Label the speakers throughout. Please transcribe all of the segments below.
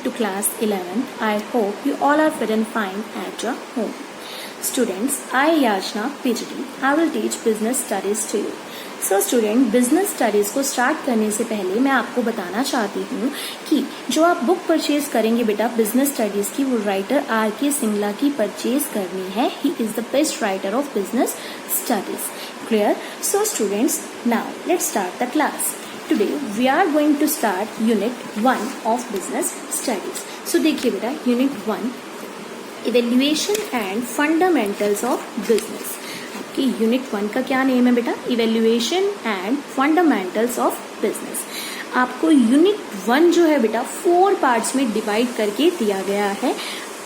Speaker 1: to class 11th. I hope you all are fit and fine at your home. Students, I Yajna PhD. I will teach business studies to you. So student, business studies को start करने से पहले मैं आपको बताना चाहती हूँ कि जो आप बुक परचेज करेंगे बेटा बिजनेस स्टडीज़ की, वो राइटर R.K. सिंगला की परचेज करनी है. He is the best writer of business studies. Clear? So students, now let's start the class. Today we are going to start Unit 1 of Business Studies. So देखिए बेटा, Unit 1 Evaluation and Fundamentals of Business. आपकी Unit 1 का क्या name है बेटा? Evaluation and Fundamentals of Business. आपको Unit 1 जो है बेटा 4 पार्ट्स में डिवाइड करके दिया गया है.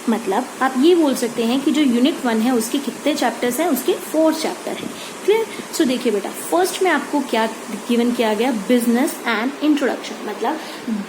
Speaker 1: मतलब आप ये बोल सकते हैं कि जो यूनिट 1 है उसके कितने चैप्टर्स हैं? उसके 4 चैप्टर हैं. क्लियर? सो देखिए बेटा, फर्स्ट में आपको क्या गिवन किया गया? Business and introduction. मतलब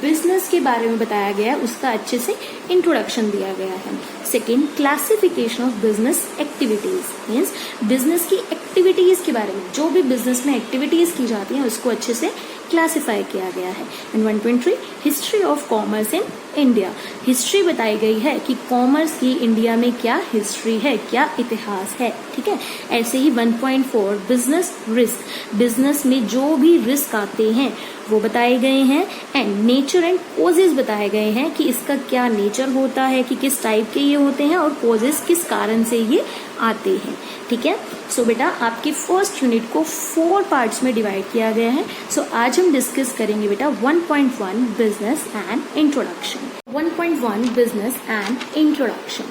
Speaker 1: बिजनेस के बारे में बताया गया है, उसका अच्छे से इंट्रोडक्शन दिया गया है. Second, classification of business activities. Means business की एक्टिविटीज के बारे में, जो भी बिजनेस में एक्टिविटीज की जाती हैं उसको अच्छे से क्लासिफाई किया गया है. And 1.3 history of commerce in India. History बताई गई है कि कॉमर्स की इंडिया में क्या हिस्ट्री है, क्या इतिहास है. ठीक है. ऐसे ही 1.4 बिजनेस रिस्क. बिजनेस में जो भी रिस्क आते हैं वो बताए गए हैं. एंड नेचर एंड कॉजेज बताए गए हैं कि इसका क्या नेचर होता है, कि किस टाइप के ये होते हैं और कॉजेज किस कारण से ये आते हैं. ठीक है. सो बेटा, आपके फर्स्ट यूनिट को 4 पार्ट्स में डिवाइड किया गया है. सो आज हम डिस्कस करेंगे बेटा 1.1 business and introduction. 1.1 business and introduction.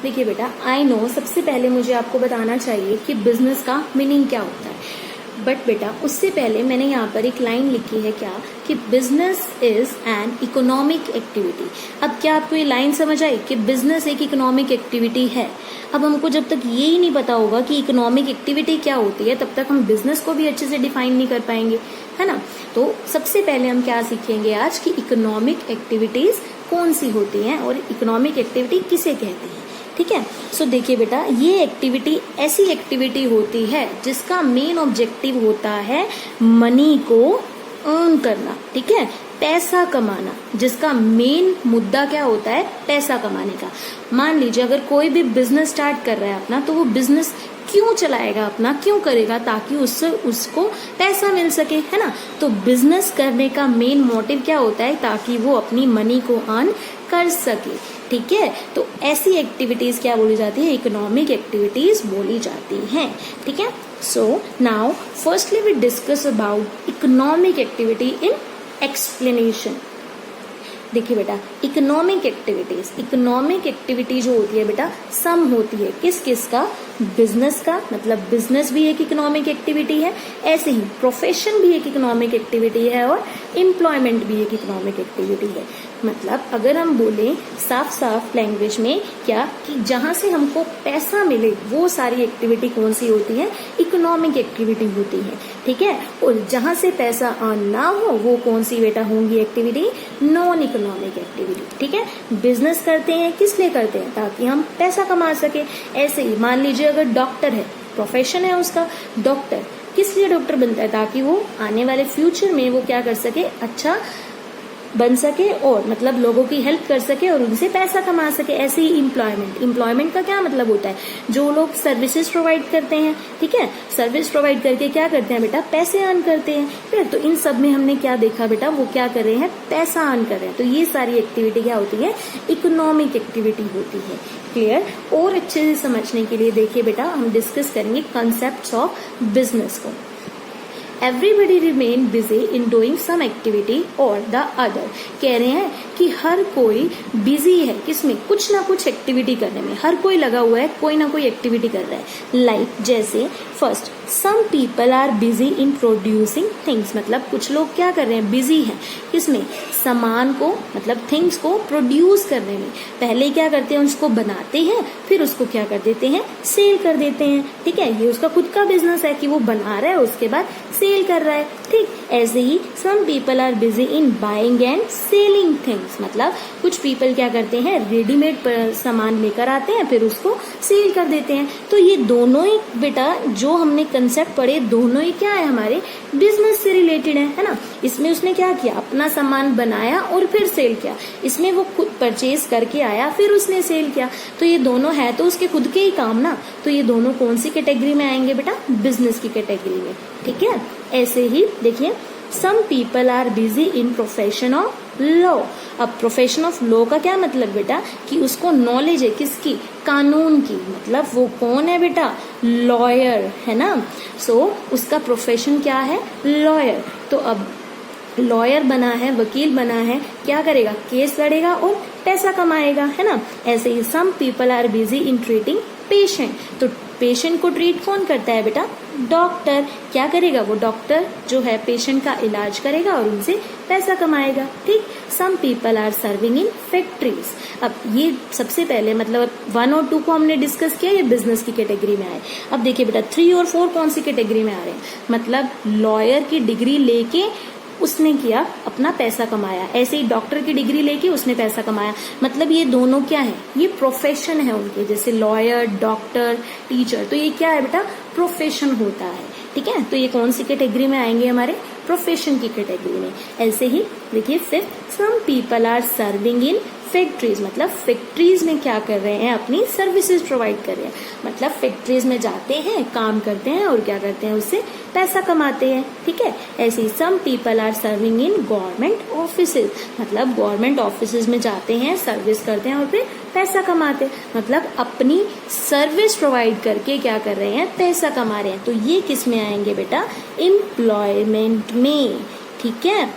Speaker 1: देखिए बेटा, आई नो सबसे पहले मुझे आपको बताना चाहिए कि बिजनेस का मीनिंग क्या होता है. बट बेटा उससे पहले मैंने यहाँ पर एक लाइन लिखी है क्या, कि business is an economic activity. अब क्या आपको ये लाइन समझ आई कि बिजनेस एक इकोनॉमिक एक्टिविटी है? अब हमको जब तक ये ही नहीं पता होगा कि इकोनॉमिक एक्टिविटी क्या होती है, तब तक हम बिजनेस को भी अच्छे से डिफाइन नहीं कर पाएंगे, है ना. तो सबसे पहले हम क्या सीखेंगे आज, कि इकोनॉमिक एक्टिविटीज कौन सी होती हैं और इकोनॉमिक एक्टिविटी किसे कहते हैं. ठीक है. सो देखिए बेटा, ये एक्टिविटी ऐसी एक्टिविटी होती है जिसका मेन ऑब्जेक्टिव होता है मनी को अर्न करना. ठीक है. पैसा कमाना. जिसका मेन मुद्दा क्या होता है? पैसा कमाने का. मान लीजिए अगर कोई भी बिजनेस स्टार्ट कर रहा है अपना, तो वो बिजनेस क्यों चलाएगा, अपना क्यों करेगा? ताकि उससे उसको पैसा मिल सके, है ना. तो बिजनेस करने का मेन मोटिव क्या होता है? ताकि वो अपनी मनी को अर्न कर सके. ठीक है. तो ऐसी एक्टिविटीज क्या बोली जाती है? इकोनॉमिक एक्टिविटीज बोली जाती हैं. ठीक है. So now firstly we discuss about economic activity in explanation. देखिए बेटा, इकोनॉमिक एक्टिविटी जो होती है बेटा, सम होती है किस किस का? बिजनेस का. मतलब बिजनेस भी एक इकोनॉमिक एक्टिविटी है. ऐसे ही प्रोफेशन भी एक इकोनॉमिक एक्टिविटी है और एम्प्लॉयमेंट भी एक इकोनॉमिक एक्टिविटी है. मतलब अगर हम बोलें साफ साफ लैंग्वेज में क्या, कि जहां से हमको पैसा मिले वो सारी एक्टिविटी कौन सी होती है? इकोनॉमिक एक्टिविटी होती है. ठीक है. और जहां से पैसा अर्न ना हो वो कौन सी बेटा होंगी एक्टिविटी? Non economic activity. ठीक है. बिजनेस करते हैं किस लिए करते हैं? ताकि हम पैसा कमा सके. ऐसे ही मान लीजिए अगर डॉक्टर है, प्रोफेशन है उसका डॉक्टर, किस लिए डॉक्टर बनता है? ताकि वो आने वाले फ्यूचर में वो क्या कर सके? अच्छा बन सके और मतलब लोगों की हेल्प कर सके और उनसे पैसा कमा सके. ऐसे ही एम्प्लॉयमेंट का क्या मतलब होता है? जो लोग सर्विसेज प्रोवाइड करते हैं. ठीक है. सर्विस प्रोवाइड करके क्या करते हैं बेटा? पैसे अर्न करते हैं. फिर तो इन सब में हमने क्या देखा बेटा? वो क्या कर रहे हैं? पैसा अर्न कर रहे हैं. तो ये सारी एक्टिविटी क्या होती है? इकोनॉमिक एक्टिविटी होती है. क्लियर? और अच्छे से समझने के लिए देखिए बेटा, हम डिस्कस करेंगे कंसेप्ट ऑफ बिजनेस को. Everybody remain busy in doing some activity or the other. कह रहे हैं कि हर कोई बिजी है किसमें? कुछ ना कुछ एक्टिविटी करने में. हर कोई लगा हुआ है, कोई ना कोई एक्टिविटी कर रहा है. लाइक जैसे first, some people are busy in producing things. मतलब कुछ लोग क्या कर रहे हैं? बिजी हैं किसमें? सामान को, मतलब थिंग्स को प्रोड्यूस करने में. पहले क्या करते हैं? उसको बनाते हैं, फिर उसको क्या कर देते हैं? सेल कर देते हैं. ठीक है. ये उसका खुद का बिजनेस है कि वो बना रहा है, उसके बाद सेल सेल कर रहा है। ठीक, ऐसे ही some people are busy in buying and selling things, मतलब कुछ पीपल क्या करते हैं, रेडीमेड सामान लेकर आते हैं फिर उसको सेल कर देते हैं। तो ये दोनों ही बेटा जो हमने कंसेप्ट पढ़े, दोनों ही क्या है, हमारे बिजनेस से रिलेटेड है ना। इसमें उसने क्या किया, अपना सामान बनाया और फिर सेल किया। इसमें वो खुद परचेज करके आया फिर उसने सेल किया। तो ये दोनों है तो उसके खुद के ही काम ना। तो ये दोनों कौन सी कैटेगरी में आएंगे बेटा, बिजनेस की कैटेगरी में। ठीक है, ऐसे ही देखिए some people are busy in profession of law. अब प्रोफेशन ऑफ लॉ का क्या मतलब बेटा, कि उसको नॉलेज है किसकी, कानून की। मतलब वो कौन है बेटा, लॉयर है ना। सो उसका प्रोफेशन क्या है, लॉयर। तो अब लॉयर बना है, वकील बना है, क्या करेगा, केस लड़ेगा और पैसा कमाएगा, है ना। ऐसे ही some people are busy in treating patient. तो पेशेंट को ट्रीट कौन करता है बेटा, डॉक्टर। क्या करेगा, वो डॉक्टर जो है पेशेंट का इलाज करेगा और उनसे पैसा कमाएगा। ठीक, some people are serving in factories. अब ये सबसे पहले मतलब 1 और 2 को हमने डिस्कस किया, ये बिजनेस की कैटेगरी में आए। अब देखिए बेटा 3 और 4 कौन सी कैटेगरी में आ रहे हैं, मतलब लॉयर की डिग्री लेके उसने किया, अपना पैसा कमाया। ऐसे ही डॉक्टर की डिग्री लेके उसने पैसा कमाया। मतलब ये दोनों क्या है, ये प्रोफेशन है उनके, जैसे लॉयर, डॉक्टर, टीचर। तो ये क्या है बेटा, प्रोफेशन होता है। ठीक है, तो ये कौन सी कैटेगरी में आएंगे, हमारे प्रोफेशन की कैटेगरी में। ऐसे ही देखिए fifth, some people are serving in factories. मतलब फैक्ट्रीज में क्या कर रहे हैं, अपनी सर्विसेज प्रोवाइड कर रहे हैं। मतलब फैक्ट्रीज में जाते हैं, काम करते हैं और क्या करते हैं, उससे पैसा कमाते हैं। ठीक है, ऐसे ही some people are serving in government offices. मतलब गवर्नमेंट ऑफिसेज में जाते हैं, सर्विस करते हैं और फिर पैसा कमाते हैं। मतलब अपनी सर्विस प्रोवाइड करके क्या कर रहे हैं, पैसा कमा रहे हैं। तो ये किस में आएंगे बेटा, एम्प्लॉयमेंट में। ठीक है,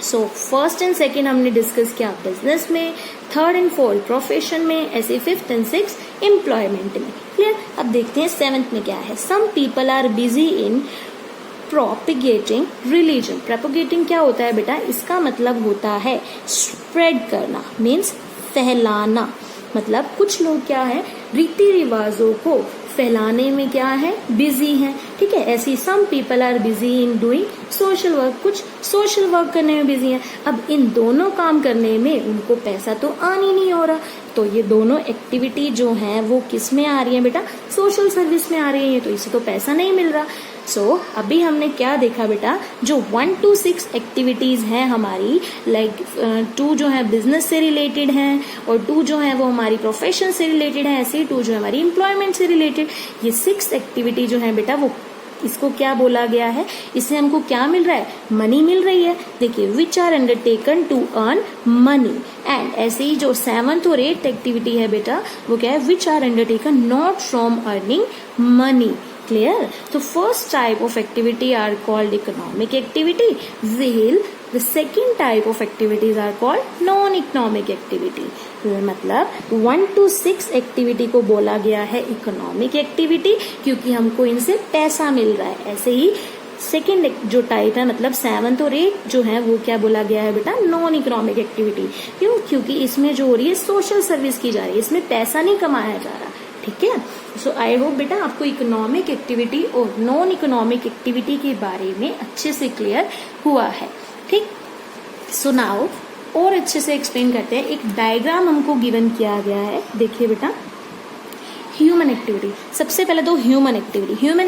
Speaker 1: सो फर्स्ट एंड सेकेंड हमने डिस्कस किया बिजनेस में, थर्ड एंड फोर्थ प्रोफेशन में, ऐसे फिफ्थ एंड सिक्स्थ एम्प्लॉयमेंट में। क्लियर। अब देखते हैं सेवेंथ में क्या है, some people are busy in propagating religion. Propagating क्या होता है बेटा, इसका मतलब होता है स्प्रेड करना, मीन्स फैलाना। मतलब कुछ लोग क्या है, रीति रिवाजों को फैलाने में क्या है, बिजी हैं। ठीक है, ऐसी some people are busy in doing social work. कुछ सोशल वर्क करने में बिजी हैं। अब इन दोनों काम करने में उनको पैसा तो आन ही नहीं हो रहा। तो ये दोनों एक्टिविटी जो हैं वो किस में आ रही है बेटा, सोशल सर्विस में आ रही है। तो इसे तो पैसा नहीं मिल रहा। सो अभी हमने क्या देखा बेटा, जो 1 to 6 एक्टिविटीज हैं हमारी, लाइक 2 जो है बिजनेस से रिलेटेड हैं और 2 जो है वो हमारी प्रोफेशन से रिलेटेड है, ऐसे ही 2 जो है हमारी एम्प्लॉयमेंट से रिलेटेड। ये 6 एक्टिविटी जो है बेटा, वो इसको क्या बोला गया है, इससे हमको क्या मिल रहा है, मनी मिल रही है। देखिए which are undertaken to earn money. And ऐसे ही जो 7th और 8th एक्टिविटी है बेटा, वो क्या है, which are undertaken not from earning money. Clear. तो first type of activity are called economic activity, while the second type of activities are called non-economic activity। मतलब 1 to 6 एक्टिविटी को बोला गया है इकोनॉमिक एक्टिविटी, क्योंकि हमको इनसे पैसा मिल रहा है। ऐसे ही सेकेंड जो टाइप है, मतलब 7th और 8th जो है, वो क्या बोला गया है बेटा, नॉन इकोनॉमिक एक्टिविटी। क्यों, क्योंकि इसमें जो हो रही है सोशल सर्विस की जा रही है, इसमें पैसा नहीं कमाया जा रहा। ठीक है, सो आई होप बेटा आपको इकोनॉमिक एक्टिविटी और नॉन इकोनॉमिक एक्टिविटी के बारे में अच्छे से क्लियर हुआ है। ठीक, सो नाउ और अच्छे से एक्सप्लेन करते हैं। एक डायग्राम हमको गिवन किया गया है, देखिए बेटा। ह्यूमन एक्टिविटी, सबसे पहले तो ह्यूमन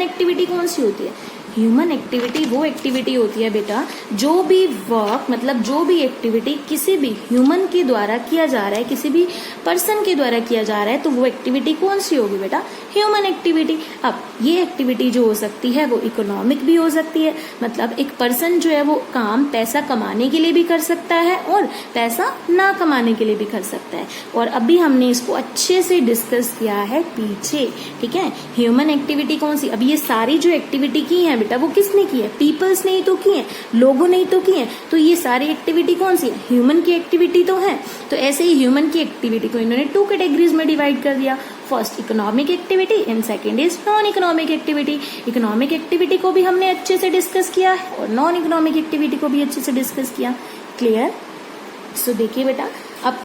Speaker 1: एक्टिविटी कौन सी होती है, ह्यूमन एक्टिविटी वो एक्टिविटी होती है बेटा, जो भी वर्क, मतलब जो भी एक्टिविटी किसी भी ह्यूमन के द्वारा किया जा रहा है, किसी भी पर्सन के द्वारा किया जा रहा है, तो वो एक्टिविटी कौन सी होगी बेटा, ह्यूमन एक्टिविटी। अब ये एक्टिविटी जो हो सकती है वो इकोनॉमिक भी हो सकती है, मतलब एक पर्सन जो है वो काम पैसा कमाने के लिए भी कर सकता है और पैसा ना कमाने के लिए भी कर सकता है। और अभी हमने इसको अच्छे से डिस्कस किया है पीछे। ठीक है, ह्यूमन एक्टिविटी कौन सी, अब ये सारी जो एक्टिविटी की है बेटा, वो किसने की है, पीपल्स ने ही तो की है, लोगों ने ही तो की है। तो ये सारी एक्टिविटी कौन सी है, ह्यूमन की एक्टिविटी तो है। तो ऐसे ही ह्यूमन की एक्टिविटी को इन्होंने 2 कैटेगरीज में डिवाइड कर दिया, first economic activity and second is non economic activity. Economic activity को भी हमने अच्छे से डिस्कस किया है और नॉन इकोनॉमिक एक्टिविटी को भी अच्छे से डिस्कस किया। क्लियर। सो देखिए बेटा, अब